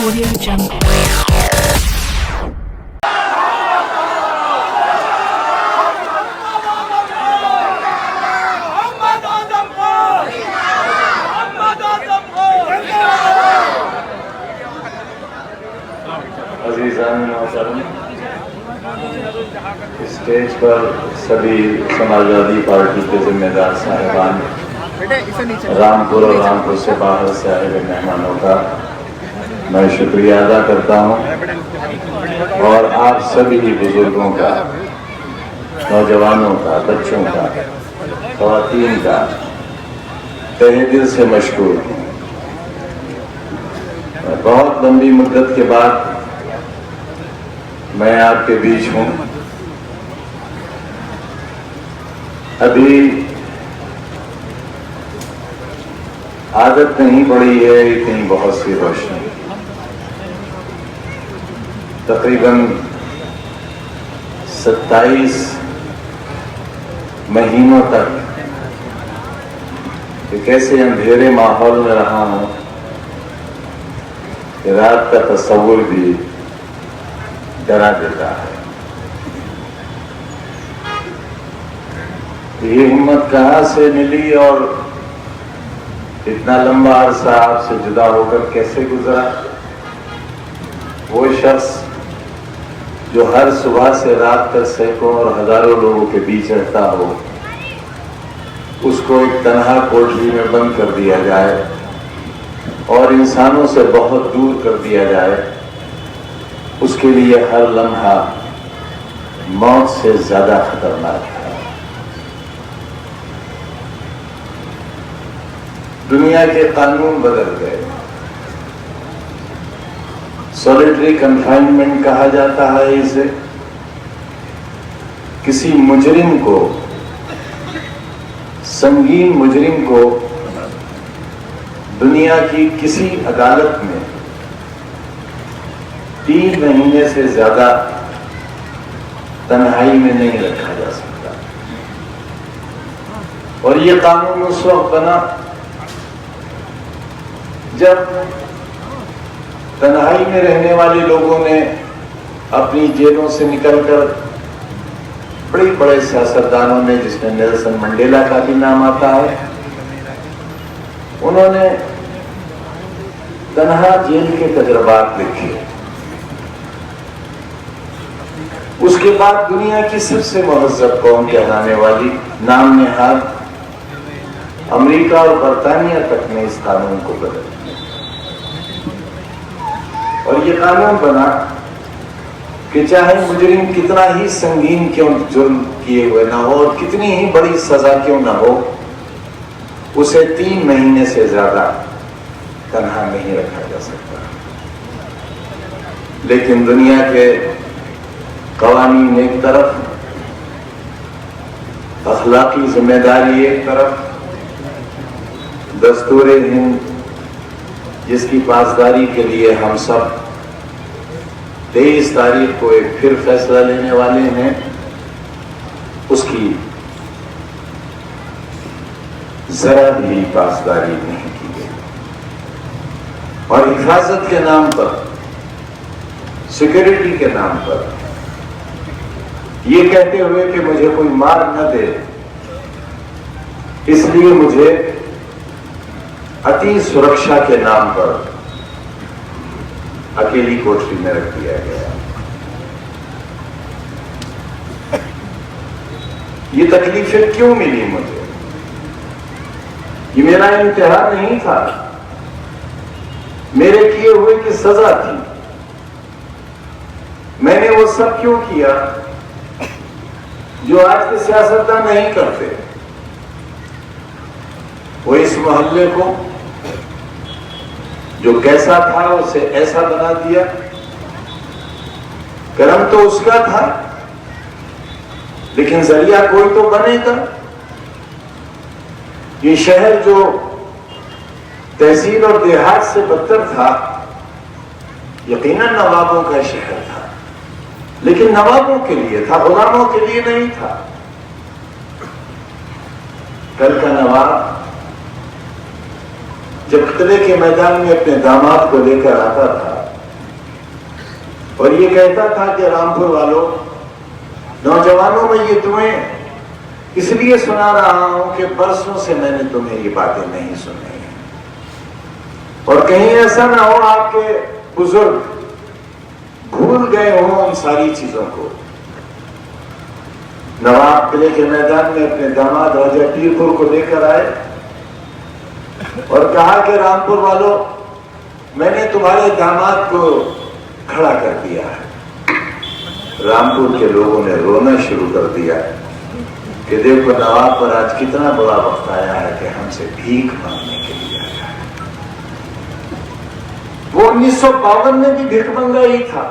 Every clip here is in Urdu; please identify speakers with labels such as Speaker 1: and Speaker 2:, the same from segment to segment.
Speaker 1: Audio Jungle.
Speaker 2: عزیزان محترم، اسٹیج پر سبھی سماجوادی پارٹی کے ذمہ دار صاحبان، رامپور اور رامپور سے باہر سے آئے ہوئے مہمانوں کا میں شکریہ ادا کرتا ہوں، اور آپ سبھی بزرگوں کا، نوجوانوں کا، بچوں کا، خواتین کا تہہ دل سے مشکور ہوں۔ بہت لمبی مدت کے بعد میں آپ کے بیچ ہوں۔ ابھی عادت نہیں پڑی ہے اتنی بہت سی روشنی، تقریباً 27 مہینوں تک ایک ایسے اندھیرے ماحول میں رہا ہوں کہ رات کا تصور بھی ڈرا دیتا ہے۔ یہ ہمت کہاں سے ملی اور اتنا لمبا عرصہ آپ سے جدا ہو کر کیسے گزرا؟ وہ شخص جو ہر صبح سے رات تک سینکڑوں اور ہزاروں لوگوں کے بیچ رہتا ہو، اس کو ایک تنہا کوٹری میں بند کر دیا جائے اور انسانوں سے بہت دور کر دیا جائے، اس کے لیے ہر لمحہ موت سے زیادہ خطرناک ہے۔ دنیا کے قانون بدل گئے، سولیٹری کنفائنمنٹ کہا جاتا ہے اسے۔ کسی مجرم کو، سنگین مجرم کو دنیا کی کسی عدالت میں 3 مہینے سے زیادہ تنہائی میں نہیں رکھا جا سکتا، اور یہ قانون اس وقت بنا جب تنہائی میں رہنے والے لوگوں نے اپنی جیلوں سے نکل کر بڑے بڑے سیاستدانوں نے، جس میں نیلسن منڈیلا کا بھی نام آتا ہے، انہوں نے تنہا جیل کے تجربات لکھے۔ اس کے بعد دنیا کی سب سے مہذب قوم کہلانے والی نام نہاد امریکہ اور برطانیہ تک نے اس قانون کو بدل دیا، اور یہ قانون بنا کہ چاہے مجرم کتنا ہی سنگین کیوں جرم کیے ہوئے نہ ہو اور کتنی ہی بڑی سزا کیوں نہ ہو، اسے 3 مہینے سے زیادہ تنہا نہیں رکھا جا سکتا۔ لیکن دنیا کے قوانین ایک طرف، اخلاقی ذمہ داری ایک طرف، دستور ہند جس کی پاسداری کے لیے ہم سب 23 تاریخ کو ایک پھر فیصلہ لینے والے ہیں، اس کی ذرا بھی پاسداری نہیں کی گئی، اور حفاظت کے نام پر، سیکورٹی کے نام پر، یہ کہتے ہوئے کہ مجھے کوئی مار نہ دے، اس لیے مجھے اتی سرکشا کے نام پر اکیلی کوٹری میں رکھ دیا گیا۔ یہ تکلیفیں کیوں ملی مجھے؟ یہ میرا امتحان نہیں تھا، میرے کیے ہوئے کی سزا تھی۔ میں نے وہ سب کیوں کیا جو آج کے سیاستدان نہیں کرتے؟ وہ اس محلے کو جو کیسا تھا اسے ایسا بنا دیا۔ کرم تو اس کا تھا، لیکن ذریعہ کوئی تو بنے گا۔ یہ شہر جو تحصیل اور دیہات سے بدتر تھا، یقیناً نوابوں کا شہر تھا، لیکن نوابوں کے لیے تھا، غلاموں کے لیے نہیں تھا۔ کل کا نواب جب قلعے کے میدان میں اپنے داماد کو لے کر آتا تھا اور یہ کہتا تھا کہ رامپور والوں، نوجوانوں میں یہ تمہیں اس لیے سنا رہا ہوں کہ برسوں سے میں نے تمہیں یہ باتیں نہیں سنی ہیں، اور کہیں ایسا نہ ہو آپ کے بزرگ بھول گئے ہوں ان ساری چیزوں کو۔ نواب قلعے کے میدان میں اپنے داماد راجہ پیر پور کو لے کر آئے اور کہا کہ رامپور والوں، میں نے تمہارے داماد کو کھڑا کر دیا ہے۔ رامپور کے لوگوں نے رونا شروع کر دیا کہ دیکھو نواب پر آج کتنا بڑا وقت آیا ہے کہ ہم سے بھیک مانگنے کے لیے آیا ہے۔ وہ 1952 میں بھی بھیک مانگا ہی تھا۔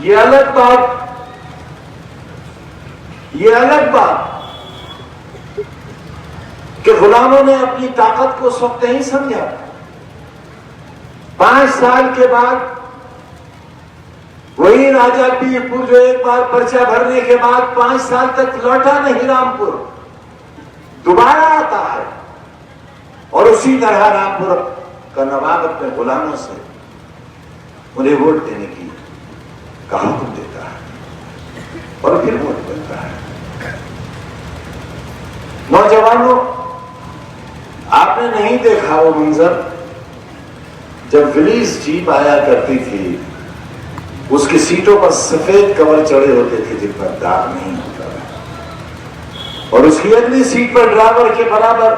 Speaker 2: یہ الگ بات کہ غلاموں نے اپنی طاقت کو اس وقت نہیں سمجھا۔ 5 سال کے بعد وہی راجہ پیر پور جو ایک بار پرچہ بھرنے کے بعد 5 سال تک لوٹا نہیں رامپور، دوبارہ آتا ہے اور اسی طرح رامپور کا نواب اپنے غلاموں سے انہیں ووٹ دینے کی کا حکم دیتا ہے اور پھر ووٹ دیتا ہے۔ نوجوانوں، آپ نے نہیں دیکھا وہ منظر جب ولیز جیپ آیا کرتی تھی، اس کی سیٹوں پر سفید کور چڑھے ہوتے تھے جن پر داغ نہیں ہوتا اور اس کی اگلی سیٹ پر ڈرائیور کے برابر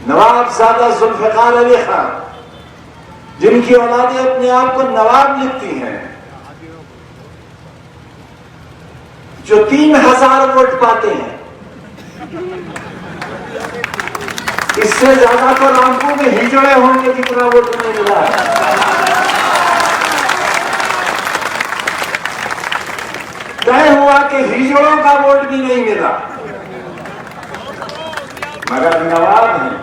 Speaker 2: نواب زادہ ذوالفقار علی خان، جن کی اولادیں اپنے آپ کو نواب لکھتی ہیں، جو 3000 ووٹ پاتے ہیں۔ اس سے زیادہ تو رامپور میں ہجڑے ہوں گے جتنا ووٹ نہیں ملا ہے۔ طے ہوا کہ ہجڑوں کا ووٹ بھی نہیں ملا، مگر نواب ہیں۔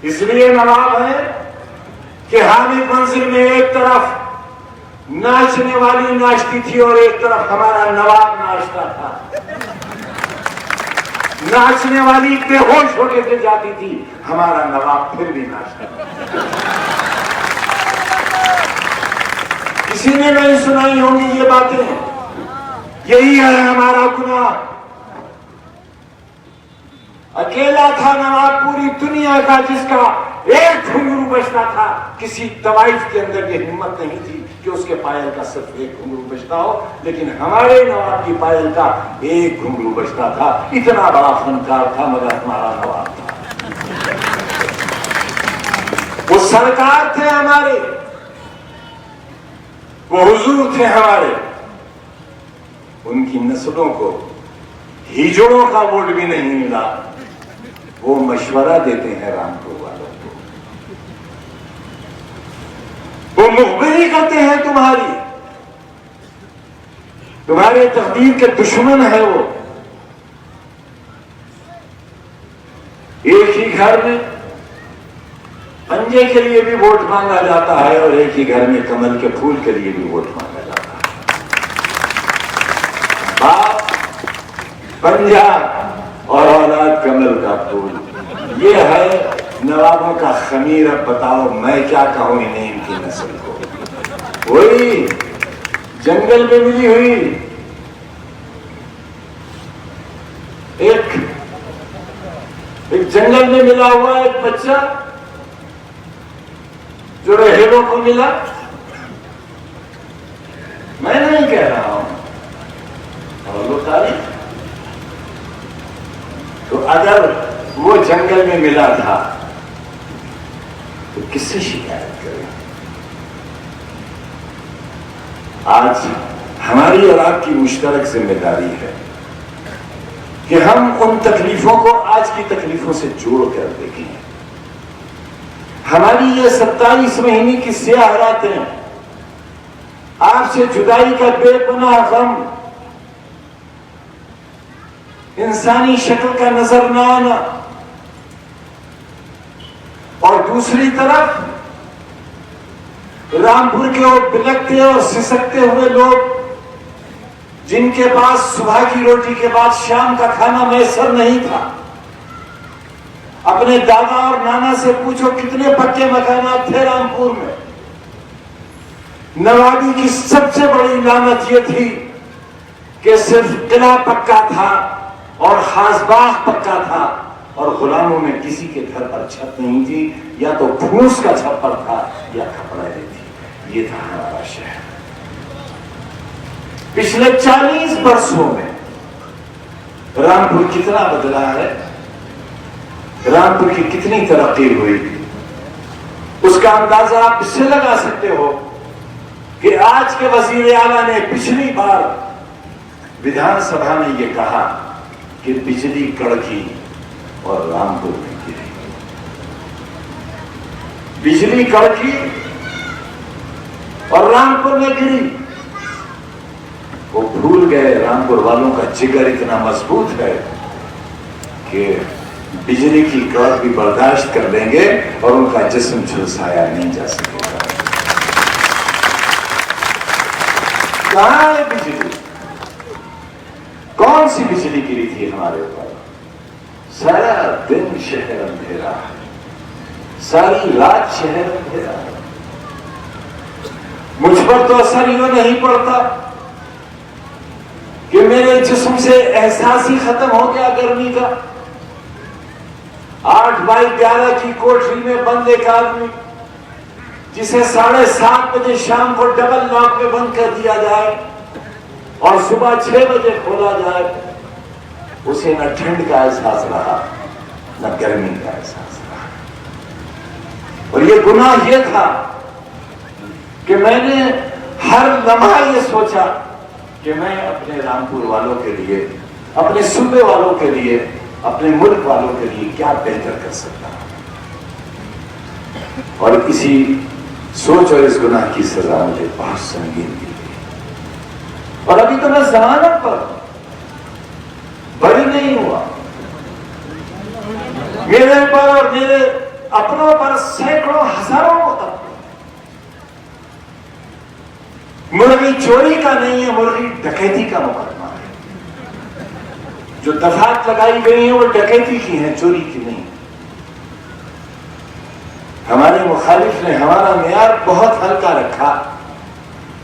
Speaker 2: اس لیے نواب ہیں کہ حامد منزل میں ایک طرف ناچنے والی ناچتی تھی اور ایک طرف ہمارا نواب ناچتا تھا۔ ناچنے والی بے ہوش ہو کے جاتی تھی، ہمارا نواب پھر بھی ناچتا تھا۔ کسی نے نہیں سنائی ہوں گی یہ باتیں، یہی ہے ہمارا گناہ۔ اکیلا تھا نواب پوری دنیا کا جس کا ایک گھنگرو بجتا تھا۔ کسی طوائف کے اندر یہ ہمت نہیں تھی کہ اس کے پائل کا صرف ایک گھنگرو بجتا ہو، لیکن ہمارے نواب کی پائل کا ایک گھنگرو بجتا تھا۔ اتنا بڑا فنکار تھا مگر ہمارا نواب تھا۔ وہ سرکار تھے ہمارے، وہ حضور تھے ہمارے، ان کی نسلوں کو ہجڑوں کا ووٹ بھی نہیں ملا۔ وہ مشورہ دیتے ہیں رامپور والوں کو، وہ مخبری کرتے ہیں تمہارے تقدیر کے دشمن ہے۔ وہ ایک ہی گھر میں پنجے کے لیے بھی ووٹ مانگا جاتا ہے اور ایک ہی گھر میں کمل کے پھول کے لیے بھی ووٹ مانگا جاتا ہے۔ باپ پنجا اور اولاد کمل کا پھول، یہ ہے نوابوں کا خمیر۔ اب بتاؤ میں کیا کہوں انہیں، ان کی نسل کو۔ وہی جنگل میں ملی ہوئی ایک جنگل میں ملا ہوا ایک بچہ جو رہیلوں کو ملا، میں نہیں کہہ رہا ہوں، اور وہ تاریخ۔ تو اگر وہ جنگل میں ملا تھا تو کس سے شکایت کریں؟ آج ہماری اور آپ کی مشترک ذمہ داری ہے کہ ہم ان تکلیفوں کو آج کی تکلیفوں سے جوڑ کر دیکھیں۔ ہماری یہ 27 مہینے کی سیاہ راتیں، آپ سے جدائی کا بے پناہ غم، انسانی شکل کا نظر نہ آنا، اور دوسری طرف رامپور کے وہ بلکتے اور سسکتے ہوئے لوگ جن کے پاس صبح کی روٹی کے بعد شام کا کھانا میسر نہیں تھا۔ اپنے دادا اور نانا سے پوچھو کتنے پکے مکانات تھے رامپور میں، نوابی کی سب سے بڑی لعنت یہ تھی کہ صرف قلعہ پکا تھا اور خاص باغ پکا تھا اور غلاموں میں کسی کے گھر پر چھت نہیں تھی، یا تو پھوس کا چھپر تھا یا کپڑے تھی۔ یہ تھا ہمارا شہر۔ پچھلے 40 برسوں میں رامپور کتنا بدلا ہے، رامپور کی کتنی ترقی ہوئی، اس کا اندازہ آپ اس سے لگا سکتے ہو کہ آج کے وزیر اعلیٰ نے پچھلی بار ویدھان سبھا میں یہ کہا کہ بجلی کڑکی اور رامپور میں گری، بجلی کڑکی اور رامپور میں گری۔ وہ بھول گئے رامپور والوں کا جگر اتنا مضبوط ہے کہ بجلی کی کڑک بھی برداشت کر لیں گے اور ان کا جسم جھلسایا نہیں جا سکے گا۔ کہاں ہے بجلی؟ کون سی بجلی گری تھی ہمارے اوپر؟ سارا دن شہر اندھیرا ہے، ساری رات شہر اندھیرا ہے۔ مجھ پر تو اثر یوں نہیں پڑتا کہ میرے جسم سے احساس ہی ختم ہو گیا گرمی کا۔ 8x11 کی کوٹری میں بند ایک آدمی جسے 7:30 بجے شام کو ڈبل لاک میں بند کر دیا جائے اور صبح 6 بجے کھولا جائے، اسے نہ ٹھنڈ کا احساس رہا نہ گرمی کا احساس رہا۔ اور یہ گناہ یہ تھا کہ میں نے ہر لمحہ یہ سوچا کہ میں اپنے رامپور والوں کے لیے، اپنے صوبے والوں کے لیے، اپنے ملک والوں کے لیے کیا بہتر کر سکتا ہوں، اور اسی سوچ اور اس گناہ کی سزا مجھے بہت سنگین دی گئی۔ اور ابھی تو میں ضمانت پر بری نہیں ہوا، میرے پر اور میرے اپنوں پر سینکڑوں ہزاروں مقدمے۔ مرغی چوری کا نہیں ہے، مرغی ڈکیتی کا مقدمہ ہے۔ جو دفعات لگائی گئی ہیں وہ ڈکیتی کی ہیں، چوری کی نہیں۔ ہمارے مخالف نے ہمارا معیار بہت ہلکا رکھا،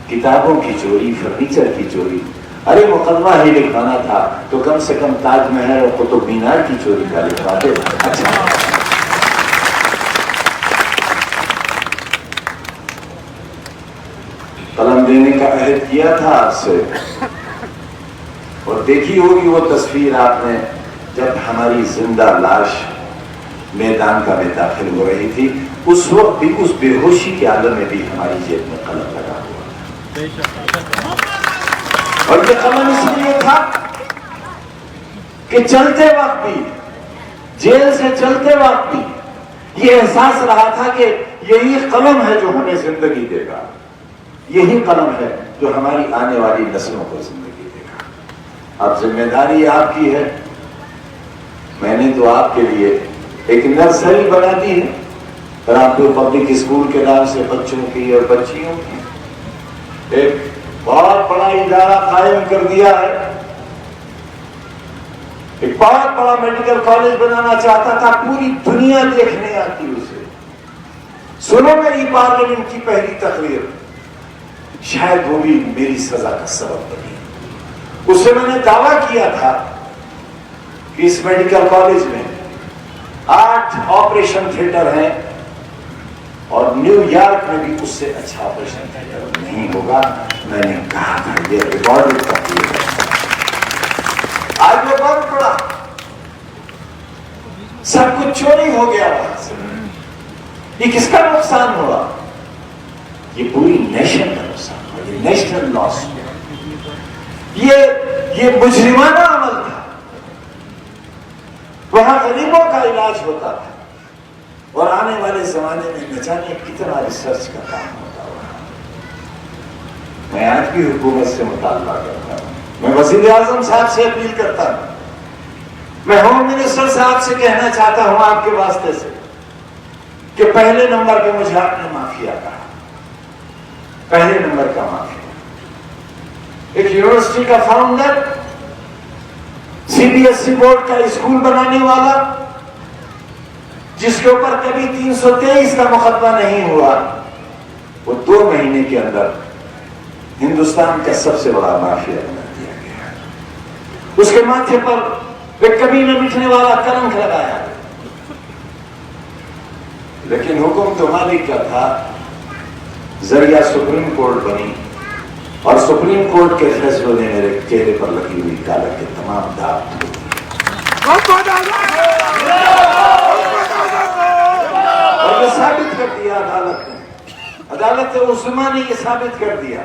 Speaker 2: کتابوں کی چوری، فرنیچر کی چوری۔ ارے مقدمہ ہی لکھوانا تھا تو کم سے کم تاج محل اور قطب مینار کی چوری کا لکھواتے۔ اچھا، قلم دینے کا عہد کیا تھا آپ سے، اور دیکھی ہوگی وہ تصویر آپ نے جب ہماری زندہ لاش میدان کا میں داخل ہو رہی تھی، اس وقت بھی اس بے ہوشی کے عالم میں بھی ہماری جیب میں قلم لگا ہوا، اور یہ قلم اس لیے تھا کہ چلتے وقت بھی، جیل سے چلتے وقت بھی یہ احساس رہا تھا کہ یہی قلم ہے جو ہمیں زندگی دے گا، یہی قلم ہے جو ہماری آنے والی نسلوں کو زندگی دے گا۔ اب ذمہ داری آپ کی ہے، میں نے تو آپ کے لیے ایک نرسری بنا دی ہے، رامپور پبلک اسکول کے نام سے بچوں کی اور بچیوں کی ایک بہت بڑا ادارہ قائم کر دیا ہے، ایک بہت بڑا میڈیکل کالج بنانا چاہتا تھا، پوری دنیا دیکھنے آتی اسے۔ سنو میری پارلیمنٹ کی پہلی تقریر، شاید وہ بھی میری سزا کا سبب بنی۔ اس سے میں نے دعویٰ کیا تھا کہ اس میڈیکل کالج میں 8 آپریشن تھیٹر ہیں اور نیو یارک میں بھی اس سے اچھا آپریشن تھیٹر نہیں ہوگا۔ میں نے کہا تھا یہ ریکارڈ ہے، آج وہ بند پڑا، سب کچھ چوری ہو گیا وہاں سے۔ یہ کس کا نقصان ہوا؟ یہ پوری نیشن کا نقصان ہوا، یہ نیشنل لاس ہوا، یہ مجرمانہ عمل تھا۔ وہاں غریبوں کا علاج ہوتا تھا، اور آنے والے زمانے میں نہ جانے کتنا ریسرچ کا کام ہوتا ہوا۔ میں آج بھی حکومت سے مطالبہ کرتا ہوں، میں وزیر اعظم صاحب سے اپیل کرتا ہوں، میں ہوم منسٹر صاحب سے کہنا چاہتا ہوں آپ کے واسطے سے کہ پہلے نمبر پہ مجھے آپ نے مافیا کہا، پہلے نمبر کا مافیا۔ ایک یونیورسٹی کا founder, C B S E board کا اسکول بنانے والا، جس کے اوپر کبھی 323 کا مقدمہ نہیں ہوا، وہ 2 مہینے کے اندر ہندوستان کا سب سے بڑا مافیا بنا دیا گیا. اس کے ماتھے پر ایک کبھی نہ مٹنے والا کلنک لگایا. لیکن حکم تو مالک کا تھا. ذریعہ سپریم کورٹ بنی اور سپریم کورٹ کے فیصلوں نے میرے چہرے پر لگی ہوئی کالک کے تمام داغ دھو دیے اور یہ ثابت کر دیا عدالت عظمیٰ نے یہ ثابت کر دیا.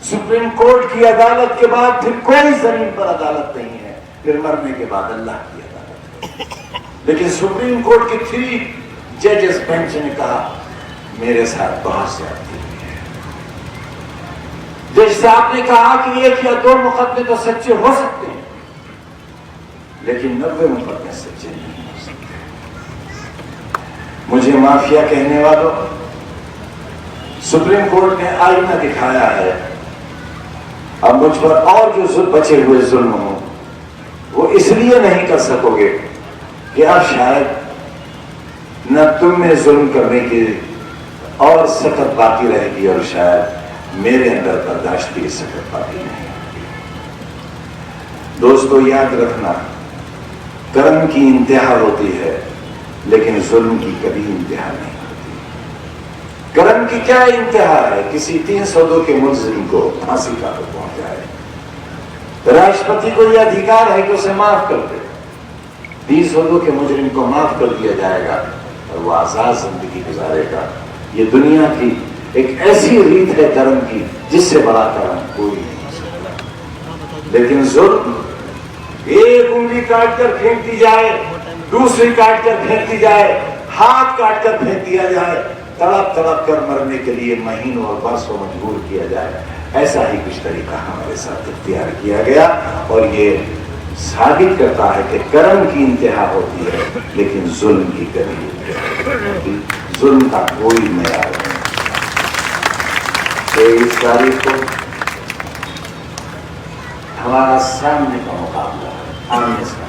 Speaker 2: سپریم کورٹ کی عدالت کے بعد پھر کوئی زمین پر عدالت نہیں ہے. پھر مرنے کے بعد اللہ کی عدالت ہے. لیکن سپریم کورٹ کی 3 ججز بینچ نے کہا میرے ساتھ بہت زیادتی ہوئی ہے. جج صاحب نے کہا کہ 1 یا 2 مقدمے تو سچے ہو سکتے ہیں لیکن 90 مقدمے سچے نہیں ہو سکتے. مجھے مافیا کہنے والوں، سپریم کورٹ نے آئینہ دکھایا ہے. اب مجھ پر اور جو بچے ہوئے ظلم ہوں وہ اس لیے نہیں کر سکو گے کہ اب شاید نہ تم میں ظلم کرنے کی اور سخت باقی رہے گی اور شاید میرے اندر برداشت کی سخت باقی نہیں ہوگی. دوستو یاد رکھنا، کرم کی انتہا ہوتی ہے لیکن ظلم کی کبھی انتہا نہیں ہوتی. کرم کی کیا انتہا ہے؟ کسی 302 کے ملزم کو پھانسی کا حکم پہنچ جائے. راشٹرپتی کو یہ ادھیکار ہے کہ اسے معاف کر دے. 302 کے مجرم کو معاف کر دیا جائے گا اور وہ آزاد زندگی گزارے گا. یہ دنیا کی ایک ایسی ریت ہے کرم کی جس سے بڑا کرم کوئی نہیں ہو سکتا. لیکن ظلم، ایک انگلی کاٹ کر پھینک دی جائے، دوسری کاٹ کر پھینک دی جائے، ہاتھ کاٹ کر پھینک دیا جائے، تڑپ تڑپ کر مرنے کے لیے مہینوں اور برسوں مجبور کیا جائے، ایسا ہی کچھ طریقہ ہمارے ساتھ اختیار کیا گیا. اور یہ ثابت کرتا ہے کہ کرم کی انتہا ہوتی ہے لیکن ظلم کی کبھی انتہا نہیں ہوتی. ظلم کا کوئی معیار نہیں. 23 تاریخ کو ہمارا سامنے کا مقابلہ ہے، آمنے سامنے.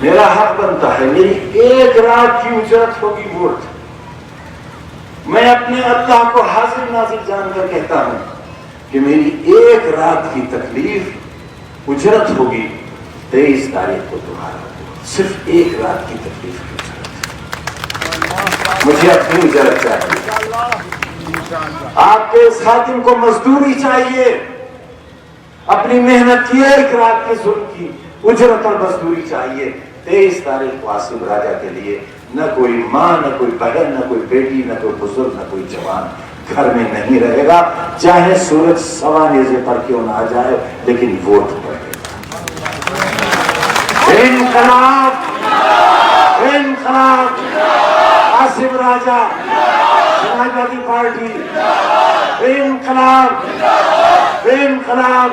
Speaker 2: میرا حق بنتا ہے، میری 1 رات کی اجرت ہوگی ووٹ. میں اپنے اللہ کو حاضر ناظر جان کر کہتا ہوں کہ میری 1 رات کی تکلیف اجرت ہوگی 23 تاریخ کو تمہارا. صرف 1 رات کی تکلیف کی اجرت. مجھے اپنی اجرت چاہیے. آپ کے اس خادم کو مزدوری چاہیے. اپنی محنت کی 1 رات کے ظلم کی اجرت اور مزدوری چاہیے. 23 تاریخ کو آصف راجہ کے لیے نہ کوئی ماں، نہ کوئی بہن، نہ کوئی بیٹی، نہ کوئی بزرگ، نہ کوئی جوان گھر میں نہیں رہے گا. چاہے سورج 1.25 نیزے پر کیوں نہ آ جائے لیکن ووٹ پڑے گا. انقلاب، انقلاب، آصف راجہ، سماجوادی پارٹی، انقلاب، انقلاب.